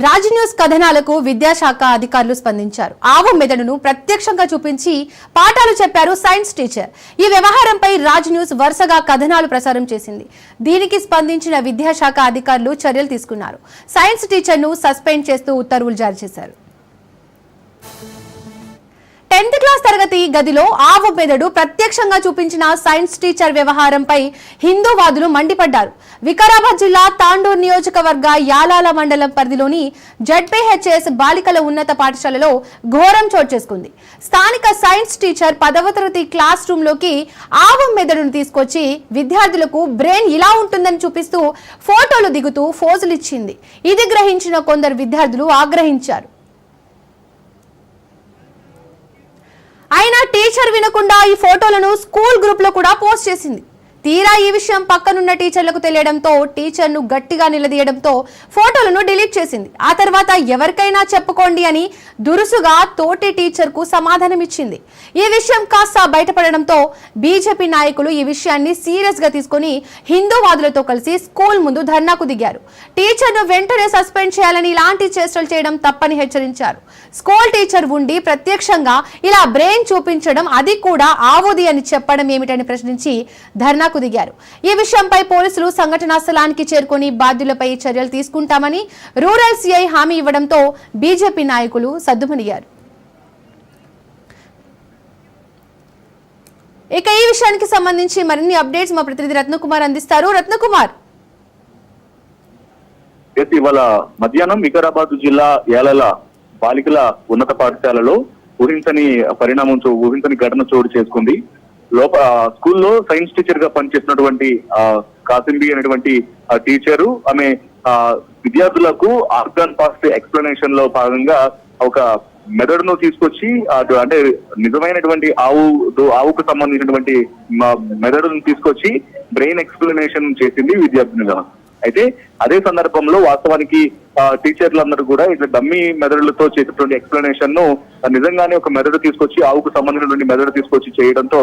Raj news కథనాలకు విద్యాశాఖ అధికారులు స్పందించారు. ఆవు మెదడును ప్రత్యక్షంగా చూపించి పాఠాలు చెప్పారు సైన్స్ టీచర్. ఈ వ్యవహారంపై రాజ్ న్యూస్ వరుసగా కథనాలు ప్రసారం చేసింది. దీనికి స్పందించిన విద్యాశాఖ అధికారులు చర్యలు తీసుకున్నారు. సైన్స్ టీచర్ను సస్పెండ్ చేస్తూ ఉత్తర్వులు జారీ చేశారు. 10th క్లాస్ తరగతి గదిలో ఆవు మెదడు ప్రత్యక్షంగా చూపించిన సైన్స్ టీచర్ వ్యవహారంపై హిందూవాదులు మండిపడ్డారు. వికారాబాద్ జిల్లా తాండూర్ నియోజకవర్గ యాలాల మండలం పరిధిలోని జడ్పీహెచ్ఎస్ బాలికల ఉన్నత పాఠశాలలో ఘోరం చోటు చేసుకుంది. స్థానిక సైన్స్ టీచర్ 10వ తరగతి క్లాస్ రూమ్ లోకి ఆవు మెదడును తీసుకొచ్చి విద్యార్థులకు బ్రెయిన్ ఇలా ఉంటుందని చూపిస్తూ ఫోటోలు దిగుతూ ఫోజులు ఇచ్చింది. ఇది గ్రహించిన కొందరు విద్యార్థులు ఆగ్రహించారు. అయినా టీచర్ వినకుండా ఈ ఫోటోలను స్కూల్ గ్రూప్ లో కూడా పోస్ట్ చేసింది. తీరా ఈ విషయం పక్కనున్న టీచర్లకు తెలియడంతో టీచర్ను గట్టిగా నిలదీయడంతో ఫోటోలను డిలీట్ చేసింది. ఆ తర్వాత ఎవరికైనా చెప్పుకోండి అని దురుసుగా తోటి టీచర్ కు సమాధానం ఇచ్చింది. ఈ విషయం కాస్త బయటపడడంతో బీజేపీ నాయకులు ఈ విషయాన్ని సీరియస్ గా తీసుకుని హిందూవాదులతో కలిసి స్కూల్ ముందు ధర్నాకు దిగారు. టీచర్ను వెంటనే సస్పెండ్ చేయాలని ఇలాంటి చేష్టలు చేయడం తప్పని హెచ్చరించారు. స్కూల్ టీచర్ ఉండి ప్రత్యక్షంగా ఇలా బ్రెయిన్ చూపించడం, అది కూడా ఆవుది అని చెప్పడం ఏమిటని ప్రశ్నించి ధర్నాకు దిగారు. ఈ విషయంపై పోలీసులు సంఘటనా స్థలానికి చేరుకొని బాధ్యులపై చర్యలు తీసుకుంటామని రూరల్ సిఐ హామీ ఇవ్వడంతో బీజేపీ నాయకులు సద్దుమణిగారు. ఇక ఈ విషయానికి సంబంధించి మరిన్ని అప్డేట్స్ మా ప్రతినిధి రత్నకుమార్ అందిస్తారు. రత్నకుమార్, ఇవాళ మధ్యాహ్నం వికారాబాద్ జిల్లా యాలల బాలికల ఉన్నత పాఠశాలలో ఊహించని ఘటన చోటు చేసుకుంది. స్కూల్లో సైన్స్ టీచర్ గా పనిచేస్తున్నటువంటి కాసింబి అనేటువంటి టీచరు ఆమె విద్యార్థులకు ఆర్గాన్ పాస్ట్ ఎక్స్ప్లెనేషన్ లో భాగంగా ఒక మెదడును తీసుకొచ్చి అంటే నిజమైనటువంటి ఆవుకు సంబంధించినటువంటి మెదడును తీసుకొచ్చి బ్రెయిన్ ఎక్స్ప్లెనేషన్ చేసింది విద్యార్థినులను. అయితే అదే సందర్భంలో వాస్తవానికి టీచర్లందరూ కూడా ఇట్లా డమ్మీ మెదడులతో చేసేటువంటి ఎక్స్ప్లెనేషన్ ను నిజంగానే ఒక మెదడు తీసుకొచ్చి ఆవుకు సంబంధించినటువంటి మెదడు తీసుకొచ్చి చేయడంతో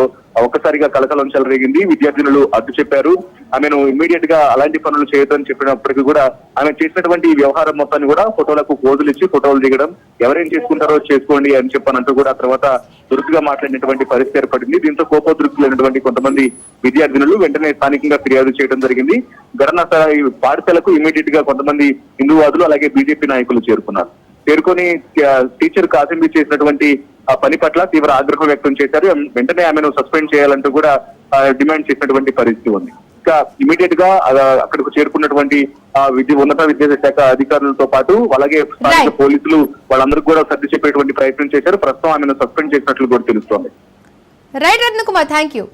ఒక్కసారిగా కలకలం చెలరేగింది. విద్యార్థినులు అడ్డు చెప్పారు. ఆమెను ఇమ్మీడియట్ గా అలాంటి పనులు చేయొద్దని చెప్పినప్పటికీ కూడా ఆమె చేసినటువంటి వ్యవహారం మొత్తాన్ని కూడా ఫోటోలకు పోజులు ఇచ్చి ఫోటోలు దిగడం, ఎవరేం చేసుకుంటారో చేసుకోండి అని చెప్పనంటూ కూడా తర్వాత దురుసుగా మాట్లాడినటువంటి పరిస్థితి ఏర్పడింది. దీంతో కోపోద్రిక్తులైనటువంటి కొంతమంది విద్యార్థినులు వెంటనే స్థానికంగా ఫిర్యాదు చేయడం జరిగింది. ఘటనా పాఠశాలకు ఇమ్మీడియట్ గా కొంతమంది హిందూవాదులు అలాగే బీజేపీ నాయకులు చేరుకొని టీచర్ కాసింబి చేసినటువంటి పని పట్ల తీవ్ర ఆగ్రహం వ్యక్తం చేశారు. వెంటనే ఆమెను సస్పెండ్ చేయాలంటూ కూడా డిమాండ్ చేసినటువంటి పరిస్థితి ఉంది. ఇంకా ఇమీడియట్ గా అక్కడికి చేరుకున్నటువంటి ఉన్నత విద్యాశాఖ అధికారులతో పాటు అలాగే స్థానిక పోలీసులు వాళ్ళందరూ కూడా సర్ది చెప్పేటువంటి ప్రయత్నం చేశారు. ప్రస్తుతం ఆమెను సస్పెండ్ చేసినట్లు కూడా తెలుస్తోంది. Right Ratnakumar, thank you.